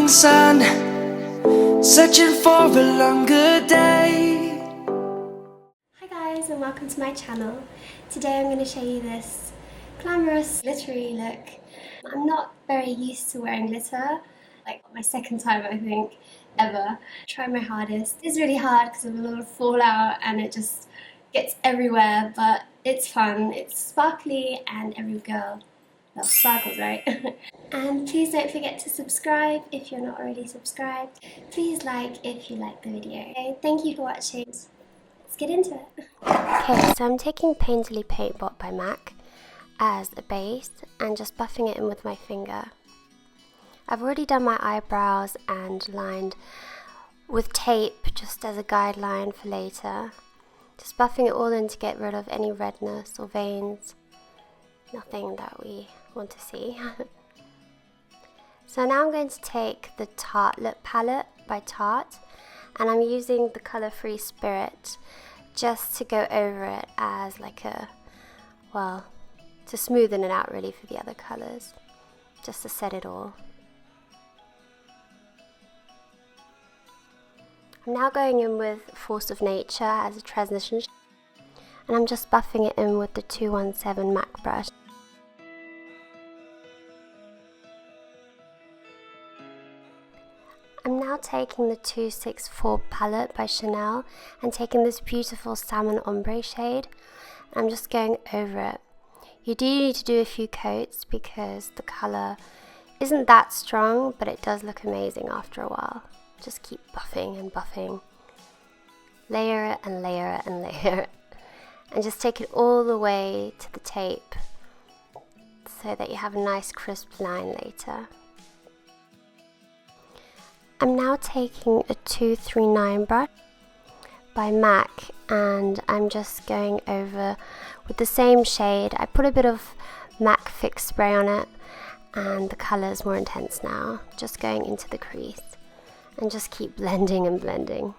sun, searching for a longer day. Hi guys, and welcome to my channel. Today I'm going to show you this glamorous glittery look. I'm not very used to wearing glitter, like my second time I think ever. Try my hardest. It's really hard because of a lot of fallout and it just gets everywhere, but it's fun, it's sparkly, and every girl loves sparkles, right? And please don't forget to subscribe if you're not already subscribed. Please like if you like the video. Okay, thank you for watching. Let's get into it. Okay, so I'm taking Painterly Paint Pot by MAC as a base and just buffing it in with my finger. I've already done my eyebrows and lined with tape just as a guideline for later. Just buffing it all in to get rid of any redness or veins. Nothing that we want to see. So now I'm going to take the Tartlette palette by Tarte, and I'm using the colour Free Spirit just to go over it as like a, well, to smoothen it out really for the other colours, just to set it all. I'm now going in with Force of Nature as a transition, and I'm just buffing it in with the 217 MAC brush. I'm now taking the 264 palette by Chanel and taking this beautiful salmon ombre shade. I'm just going over it. You do need to do a few coats because the colour isn't that strong, but it does look amazing after a while. Just keep buffing and buffing. Layer it and layer it and layer it. And just take it all the way to the tape so that you have a nice crisp line later. I'm now taking a 239 brush by MAC and I'm just going over with the same shade. I put a bit of MAC Fix spray on it and the colour is more intense now. Just going into the crease and just keep blending and blending.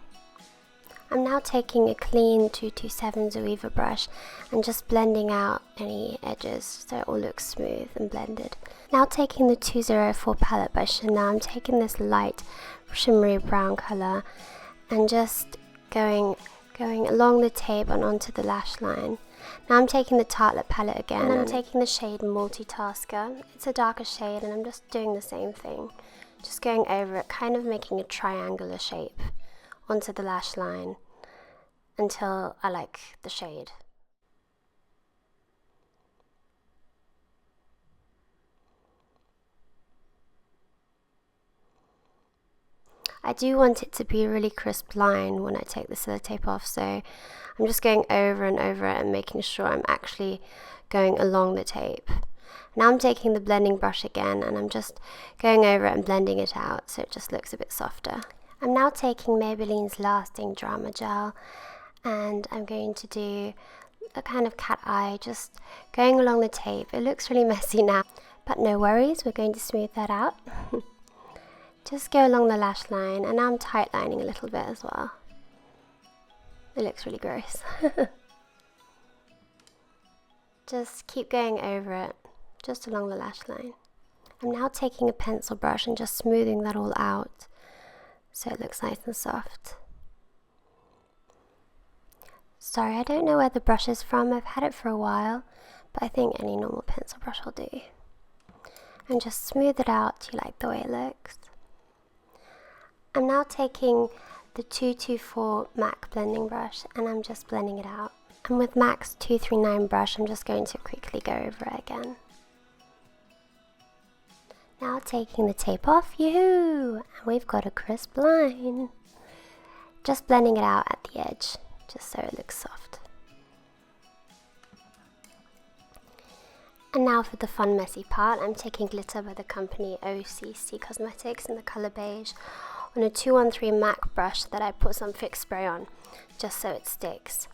I'm now taking a clean 227 Zoeva brush and just blending out any edges so it all looks smooth and blended. Now taking the 204 palette by Chanel, I'm taking this light shimmery brown colour and just going along the tape and onto the lash line. Now I'm taking the Tartlette palette again and I'm taking the shade Multitasker. It's a darker shade and I'm just doing the same thing. Just going over it, kind of making a triangular shape onto the lash line until I like the shade. I do want it to be a really crisp line when I take the sellotape off, so I'm just going over and over it and making sure I'm actually going along the tape. Now I'm taking the blending brush again and I'm just going over it and blending it out so it just looks a bit softer. I'm now taking Maybelline's Lastingdrama gel and I'm going to do a kind of cat eye, just going along the tape. It looks really messy now, but no worries, we're going to smooth that out. Just go along the lash line, and now I'm tight lining a little bit as well. It looks really gross. Just keep going over it, just along the lash line. I'm now taking a pencil brush and just smoothing that all out so it looks nice and soft. Sorry, I don't know where the brush is from. I've had it for a while, but I think any normal pencil brush will do. And just smooth it out till you like the way it looks. I'm now taking the 224 MAC blending brush and I'm just blending it out. And with MAC's 239 brush, I'm just going to quickly go over it again. Now taking the tape off, yoo-hoo! And we've got a crisp line. Just blending it out at the edge, just so it looks soft. And now for the fun messy part, I'm taking glitter by the company OCC Cosmetics in the colour Beige on a 213 MAC brush that I put some fix spray on, just so it sticks.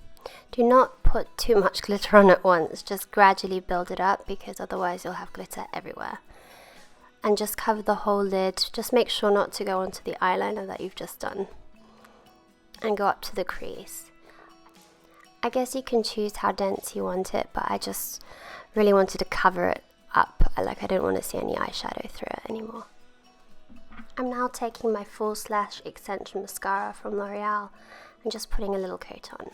Do not put too much glitter on at once, just gradually build it up because otherwise you'll have glitter everywhere. And just cover the whole lid, just make sure not to go onto the eyeliner that you've just done. And go up to the crease. I guess you can choose how dense you want it, but I just really wanted to cover it up. I didn't want to see any eyeshadow through it anymore. I'm now taking my False Lash Extension Mascara from L'Oreal and just putting a little coat on.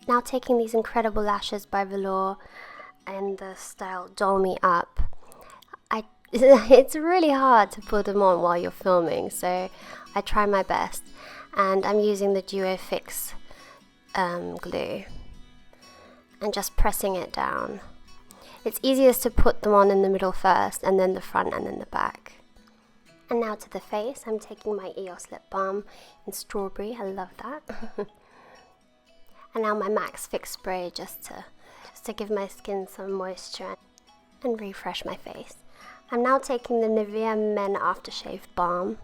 Now taking these incredible lashes by Velour in the style DollMeUp. It's really hard to put them on while you're filming, so I try my best. And I'm using the Duo Fix glue and just pressing it down. It's easiest to put them on in the middle first, and then the front, and then the back. And now to the face, I'm taking my EOS lip balm in strawberry. I love that. And now my Max Fix spray just to give my skin some moisture and refresh my face. I'm now taking the Nivea Men Aftershave Balm,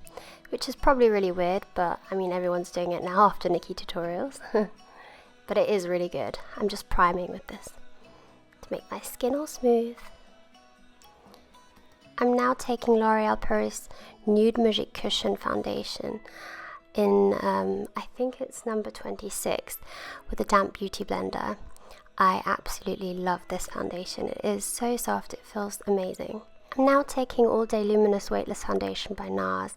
which is probably really weird, but I mean everyone's doing it now after Nikki tutorials. But it is really good. I'm just priming with this to make my skin all smooth. I'm now taking L'Oreal Paris Nude Magique Cushion Foundation in, I think it's number 26, with a damp beauty blender. I absolutely love this foundation. It is so soft, it feels amazing. I'm now taking All Day Luminous Weightless Foundation by NARS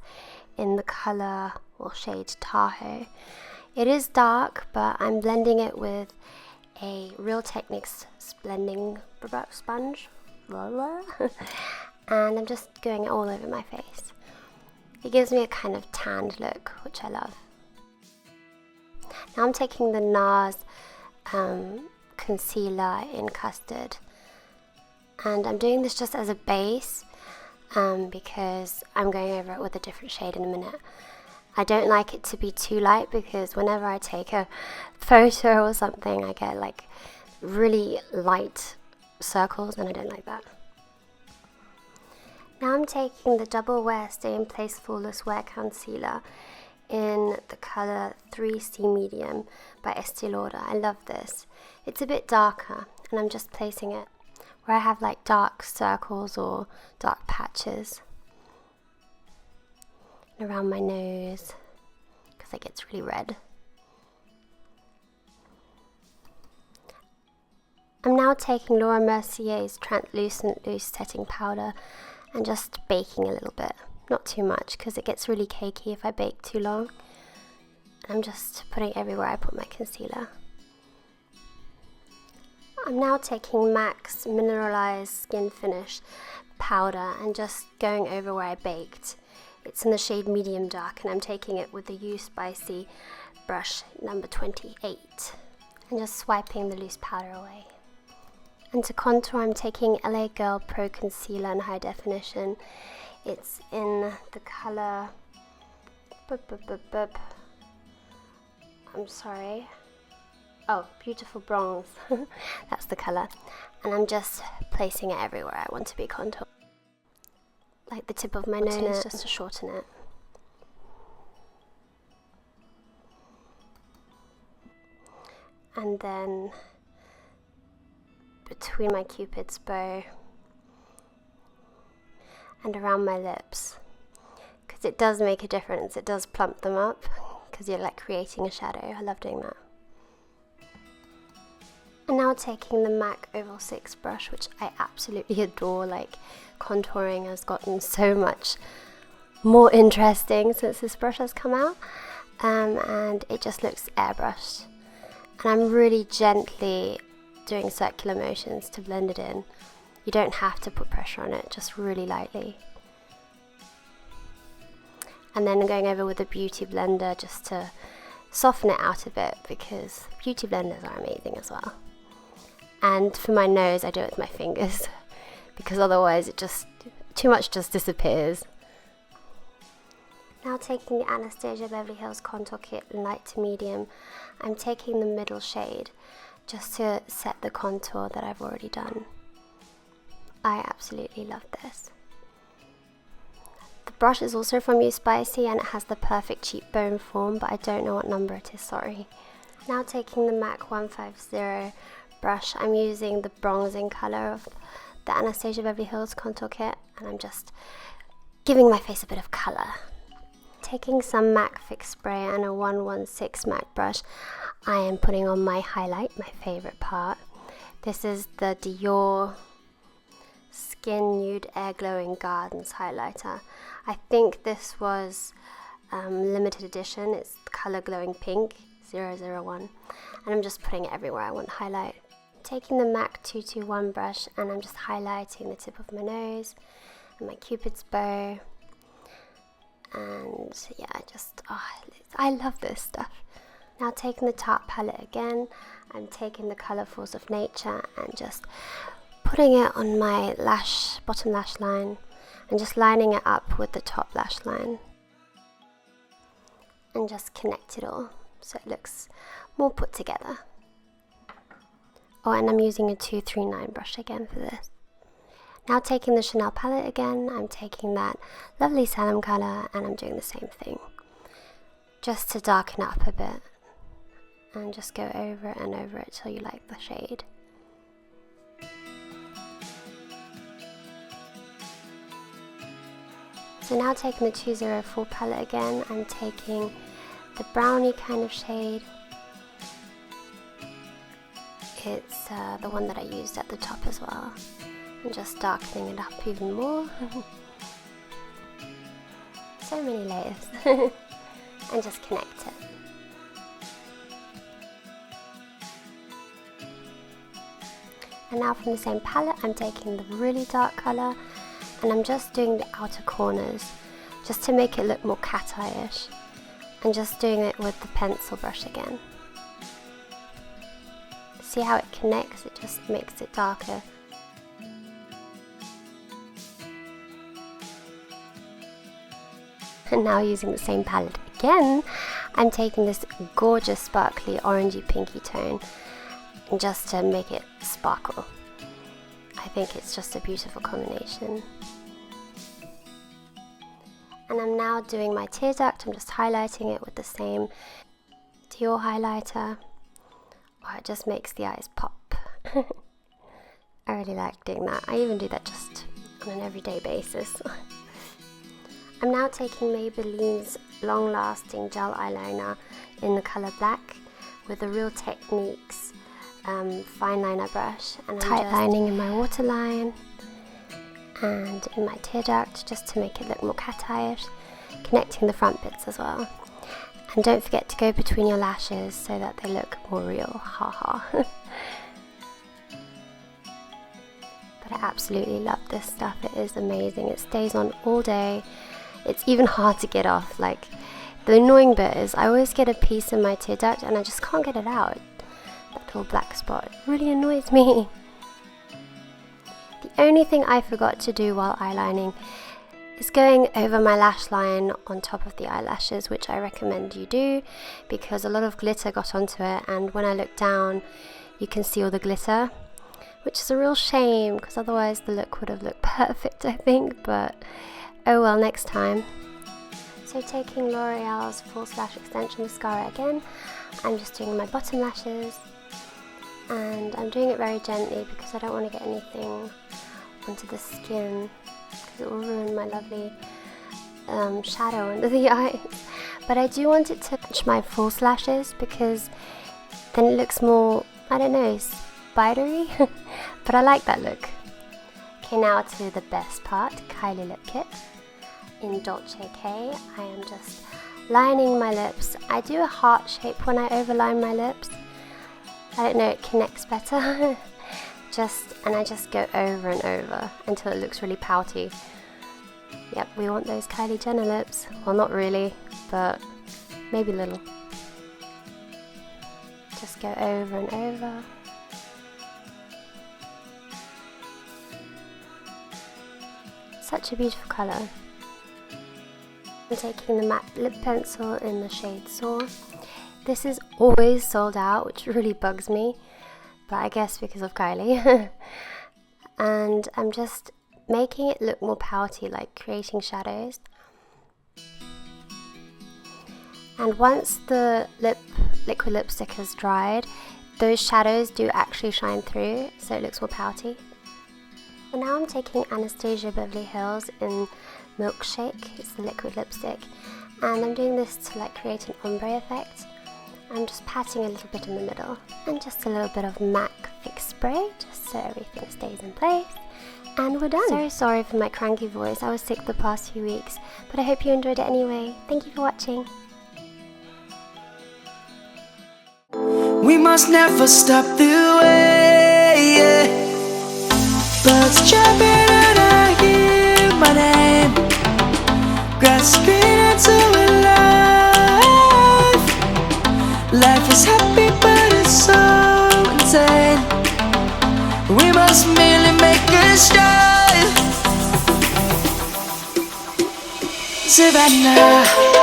in the colour, or shade, Tahoe. It is dark, but I'm blending it with a Real Techniques blending sponge. And I'm just going it all over my face. It gives me a kind of tanned look, which I love. Now I'm taking the NARS concealer in Custard, and I'm doing this just as a base because I'm going over it with a different shade in a minute. I don't like it to be too light, because whenever I take a photo or something I get like really light circles, and I don't like that. Now I'm taking the Double Wear Stay in Place Flawless Wear Concealer in the colour 3C Medium by Estee Lauder. I love this. It's a bit darker, and I'm just placing it where I have like dark circles or dark patches. And around my nose, because it gets really red. I'm now taking Laura Mercier's Translucent Loose Setting Powder and just baking a little bit. Not too much, because it gets really cakey if I bake too long. I'm just putting it everywhere I put my concealer. I'm now taking MAC's Mineralized Skin Finish powder and just going over where I baked. It's in the shade Medium Dark, and I'm taking it with the You Spicy brush number 28 and just swiping the loose powder away. And to contour, I'm taking LA Girl Pro Concealer in High Definition. It's in the colour, I'm sorry, oh, Beautiful Bronze, that's the colour. And I'm just placing it everywhere I want to be contoured. Like the tip of my nose, just to shorten it. And then between my Cupid's bow and around my lips, because it does make a difference. It does plump them up, because you're like creating a shadow. I love doing that. And now taking the MAC Oval 6 brush, which I absolutely adore. Like, contouring has gotten so much more interesting since this brush has come out, and it just looks airbrushed. And I'm really gently doing circular motions to blend it in. You don't have to put pressure on it, just really lightly. And then going over with a beauty blender just to soften it out a bit, because beauty blenders are amazing as well. And for my nose, I do it with my fingers, because otherwise it just, too much just disappears. Now taking the Anastasia Beverly Hills Contour Kit in light to medium, I'm taking the middle shade just to set the contour that I've already done. I absolutely love this. The brush is also from You Spicy, and it has the perfect cheekbone form, but I don't know what number it is, sorry. Now taking the MAC 150 brush, I'm using the bronzing colour of the Anastasia Beverly Hills Contour Kit, and I'm just giving my face a bit of colour. Taking some MAC Fix Spray and a 116 MAC brush, I am putting on my highlight, my favourite part. This is the Dior Skin Nude Air Glowing Gardens highlighter. I think this was limited edition. It's the colour Glowing Pink 001, and I'm just putting it everywhere I want highlight. Taking the MAC 221 brush, and I'm just highlighting the tip of my nose and my Cupid's bow. And yeah, I love this stuff. Now taking the Tarte palette again, I'm taking the Colour Force of Nature and just putting it on my lash, bottom lash line, and just lining it up with the top lash line. And just connect it all so it looks more put together. Oh, and I'm using a 239 brush again for this. Now taking the Chanel palette again, I'm taking that lovely Salem colour and I'm doing the same thing. Just to darken up a bit. And just go over it and over it till you like the shade. So now taking the 204 palette again, I'm taking the brownie kind of shade. It's the one that I used at the top as well. And just darkening it up even more. So many layers. And just connect it. And now from the same palette, I'm taking the really dark colour and I'm just doing the outer corners just to make it look more cat-eye-ish, and just doing it with the pencil brush again. See how it connects? It just makes it darker. And now using the same palette again, I'm taking this gorgeous sparkly orangey pinky tone just to make it sparkle. I think it's just a beautiful combination. And I'm now doing my tear duct. I'm just highlighting it with the same Dior highlighter. Oh, it just makes the eyes pop. I really like doing that. I even do that just on an everyday basis. I'm now taking Maybelline's long-lasting gel eyeliner in the colour Black with the Real Techniques fine liner brush, and I'm tight lining in my waterline and in my tear duct just to make it look more cat-eye-ish, connecting the front bits as well. And don't forget to go between your lashes so that they look more real, haha. But I absolutely love this stuff. It is amazing. It stays on all day. It's even hard to get off. Like, the annoying bit is I always get a piece in my tear duct and I just can't get it out. That little black spot, it really annoys me. The only thing I forgot to do while eyelining is going over my lash line on top of the eyelashes, which I recommend you do because a lot of glitter got onto it, and when I look down you can see all the glitter, which is a real shame because otherwise the look would have looked perfect, I think, but oh well, next time. So taking L'Oreal's False Lash Extension Mascara again, I'm just doing my bottom lashes, and I'm doing it very gently because I don't want to get anything onto the skin because it will ruin my lovely shadow under the eyes. But I do want it to match my false lashes because then it looks more, I don't know, spidery. But I like that look. Okay, now to the best part, Kylie Lipkit in DolceK. I am just lining my lips. I do a heart shape when I overline my lips. I don't know, it connects better. And I just go over and over until it looks really pouty. Yep, we want those Kylie Jenner lips. Well, not really, but maybe a little. Just go over and over. Such a beautiful colour. I'm taking the matte lip pencil in the shade Soar. This is always sold out, which really bugs me, but I guess because of Kylie. And I'm just making it look more pouty, like creating shadows. And once the liquid lipstick has dried, those shadows do actually shine through, so it looks more pouty. So now I'm taking Anastasia Beverly Hills in Milkshake. It's the liquid lipstick, and I'm doing this to like create an ombre effect. I'm just patting a little bit in the middle and just a little bit of MAC Fix spray just so everything stays in place, And we're done. So sorry for my cranky voice, I was sick the past few weeks, but I hope you enjoyed it anyway. Thank you for watching. We must never stop the way, yeah. Birds chirping and I hear my name, grasping into life. Life is happy but it's so insane. We must merely make a start. Savannah.